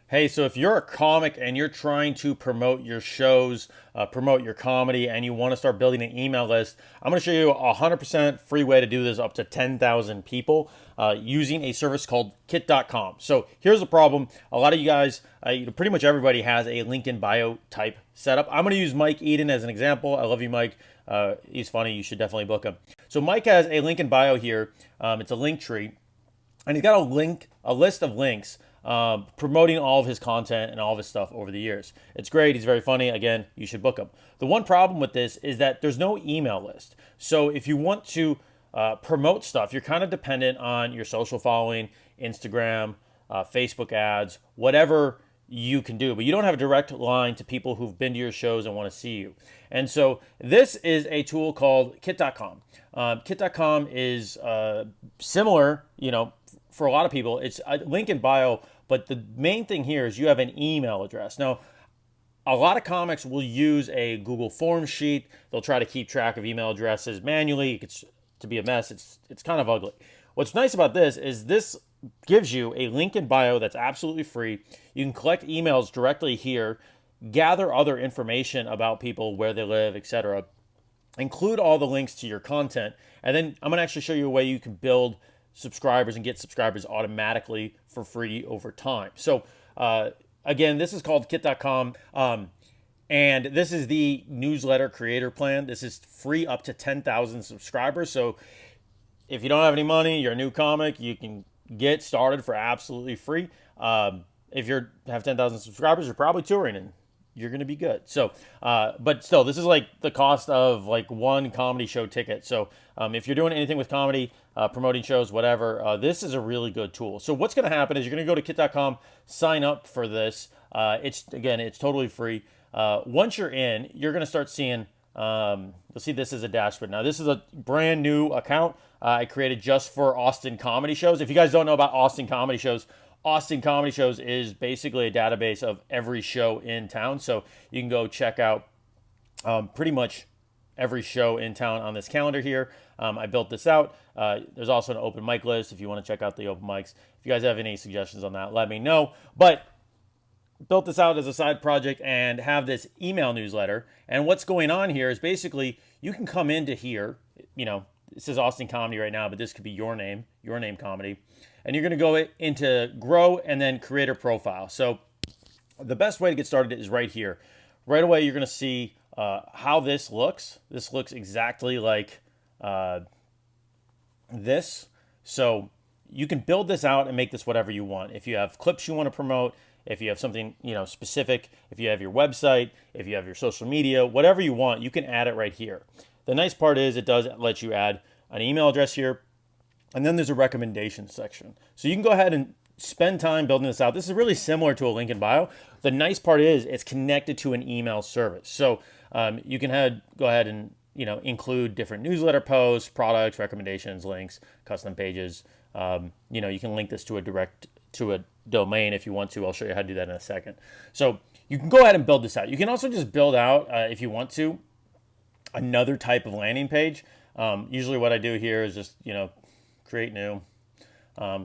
Hey, so if you're a comic and you're trying to promote your shows, promote your comedy, and you want to start building an email list, I'm going to show you a 100% free way to do this up to 10,000 people using a service called kit.com. So here's the problem. A lot of you guys, pretty much everybody has a link in bio type setup. I'm going to use Mike Eden as an example. I love you, Mike. He's funny. You should definitely book him. So Mike has a link in bio here. It's a link tree. And he's got a list of links promoting all of his content and all of his stuff over the years. It's great. He's very funny. Again, you should book him. The one problem with this is that there's no email list. So if you want to promote stuff, you're kind of dependent on your social following, Instagram, Facebook ads, whatever you can do, but you don't have a direct line to people who've been to your shows and want to see you. And so this is a tool called kit.com. Kit.com is similar, for a lot of people. It's a link in bio, but the main thing here is you have an email address. Now, a lot of comics will use a Google Forms sheet. They'll try to keep track of email addresses manually. It gets to be a mess. It's kind of ugly. What's nice about this is this gives you a link in bio that's absolutely free. You can collect emails directly here, gather other information about people, where they live, etc. Include all the links to your content, and then I'm going to actually show you a way you can build subscribers and get subscribers automatically for free over time. So again, this is called kit.com. And this is the newsletter creator plan. This is free up to 10,000 subscribers. So if you don't have any money, you're a new comic, you can get started for absolutely free. If you have 10,000 subscribers, you're probably touring and you're going to be good. So, but still, this is like the cost of like one comedy show ticket. So if you're doing anything with comedy, promoting shows, whatever, this is a really good tool. So what's going to happen is you're going to go to kit.com, sign up for this. It's totally free. Once you're in, you're going to start seeing, you'll see this is a dashboard. Now, this is a brand new account I created just for Austin comedy shows. If you guys don't know about Austin comedy shows is basically a database of every show in town. So you can go check out pretty much every show in town on this calendar here. I built this out. There's also an open mic list if you want to check out the open mics. If you guys have any suggestions on that, let me know. But built this out as a side project and have this email newsletter. And what's going on here is basically you can come into here, this says Austin Comedy right now, but this could be your name comedy. And you're going to go into grow and then creator profile. So the best way to get started is right here. Right away, you're going to see how this looks. This looks exactly like this. So you can build this out and make this whatever you want. If you have clips you want to promote, if you have something specific, if you have your website, if you have your social media, whatever you want, you can add it right here. The nice part is it does let you add an email address here, and then there's a recommendation section. So you can go ahead and spend time building this out. This is really similar to a link in bio. The nice part is it's connected to an email service. So you can go ahead and include different newsletter posts, products, recommendations, links, custom pages. You can link this to a domain if you want to. I'll show you how to do that in a second. So you can go ahead and build this out. You can also just build out, if you want to, another type of landing page. Usually what I do here is just, create new,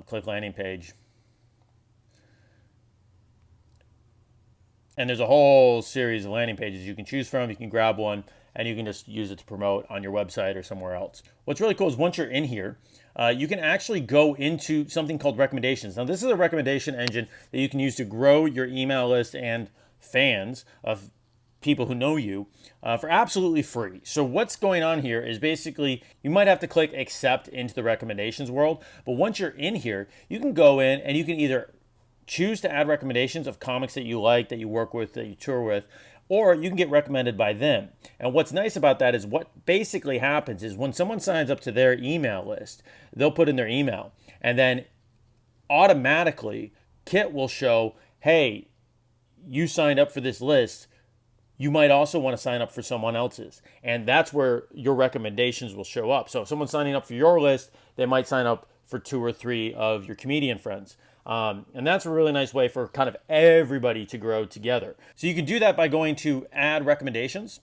click landing page. And there's a whole series of landing pages you can choose from. You can grab one and you can just use it to promote on your website or somewhere else. What's really cool is once you're in here, you can actually go into something called recommendations. Now, this is a recommendation engine that you can use to grow your email list and fans of people who know you for absolutely free. So what's going on here is basically you might have to click accept into the recommendations world, but once you're in here, you can go in and you can either choose to add recommendations of comics that you like, that you work with, that you tour with, or you can get recommended by them. And what's nice about that is what basically happens is when someone signs up to their email list, they'll put in their email, and then automatically Kit will show, hey, you signed up for this list. You might also want to sign up for someone else's. And that's where your recommendations will show up. So if someone's signing up for your list, they might sign up for 2 or 3 of your comedian friends. And that's a really nice way for kind of everybody to grow together. So you can do that by going to add recommendations.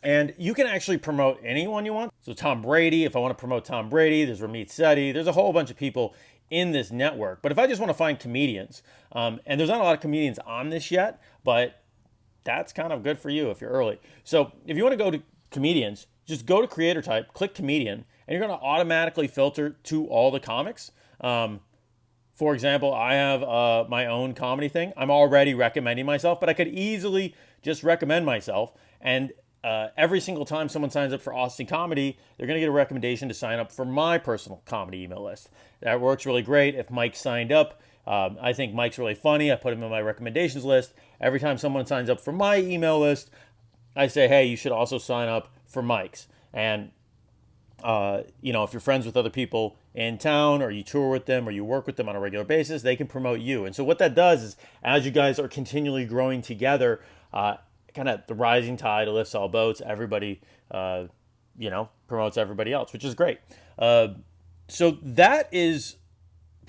And you can actually promote anyone you want. So Tom Brady, if I want to promote Tom Brady, there's Ramit Sethi, there's a whole bunch of people in this network. But if I just want to find comedians, and there's not a lot of comedians on this yet, but that's kind of good for you if you're early. So if you want to go to comedians, just go to creator type, click comedian, and you're going to automatically filter to all the comics. For example, I have my own comedy thing. I'm already recommending myself, but I could easily just recommend myself. And every single time someone signs up for Austin Comedy, they're going to get a recommendation to sign up for my personal comedy email list. That works really great. If Mike signed up, I think Mike's really funny. I put him in my recommendations list. Every time someone signs up for my email list, I say, hey, you should also sign up for Mike's. And if you're friends with other people in town, or you tour with them, or you work with them on a regular basis, they can promote you. And so what that does is, as you guys are continually growing together, kind of the rising tide lifts all boats. Everybody, promotes everybody else, which is great. So that is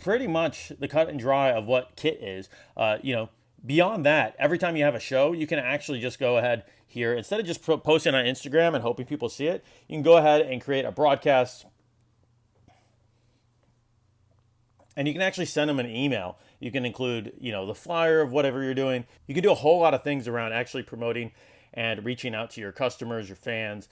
pretty much the cut and dry of what Kit is. Beyond that, every time you have a show, you can actually just go ahead here, instead of just posting on Instagram and hoping people see it, you can go ahead and create a broadcast, and you can actually send them an email. You can include, the flyer of whatever you're doing. You can do a whole lot of things around actually promoting and reaching out to your customers, your fans,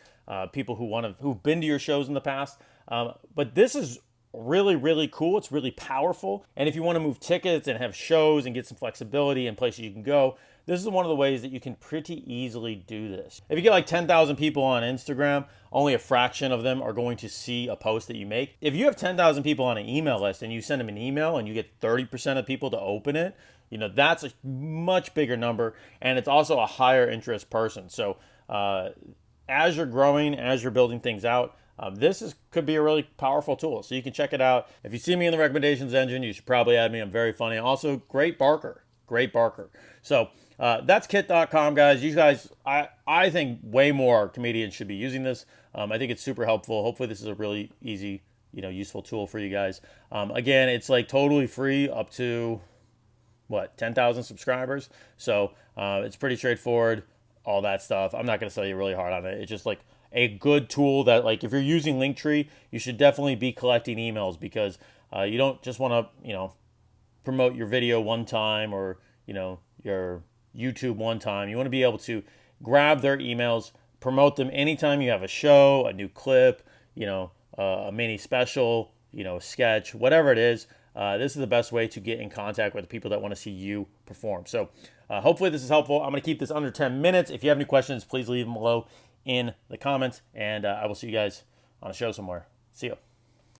people who've been to your shows in the past. But this is really, really cool. It's really powerful. And if you want to move tickets and have shows and get some flexibility and places you can go, this is one of the ways that you can pretty easily do this. If you get like 10,000 people on Instagram, only a fraction of them are going to see a post that you make. If you have 10,000 people on an email list and you send them an email and you get 30% of people to open it, that's a much bigger number, and it's also a higher interest person. So as you're growing, as you're building things out, could be a really powerful tool. So you can check it out. If you see me in the recommendations engine, you should probably add me. I'm very funny. Also, great barker. So that's kit.com, guys. You guys, I think way more comedians should be using this. I think it's super helpful. Hopefully this is a really easy, useful tool for you guys. Again, it's like totally free up to 10,000 subscribers. So it's pretty straightforward, all that stuff. I'm not going to sell you really hard on it. It's just like a good tool that, like, if you're using Linktree, you should definitely be collecting emails, because you don't just want to, promote your video one time, or, your YouTube one time. You want to be able to grab their emails, promote them anytime you have a show, a new clip, a mini special, a sketch, whatever it is. This is the best way to get in contact with the people that want to see you perform. So hopefully this is helpful. I'm going to keep this under 10 minutes. If you have any questions, please leave them below in the comments, and I will see you guys on a show somewhere. See you.